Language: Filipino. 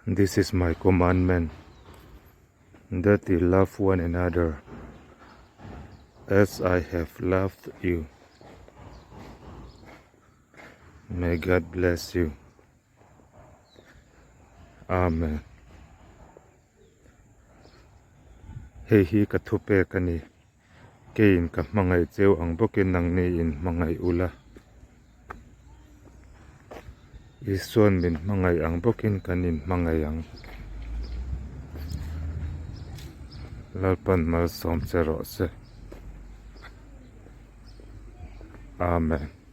This is my commandment, that you love one another as I have loved you. May God bless you. Amen. Hi katupe kani kain ka mangay jew ang bukin ng niin mangay ula. Isuan min mangay ang bukin kanin mangayang. Lalpan malsawm se rawh se. Amen.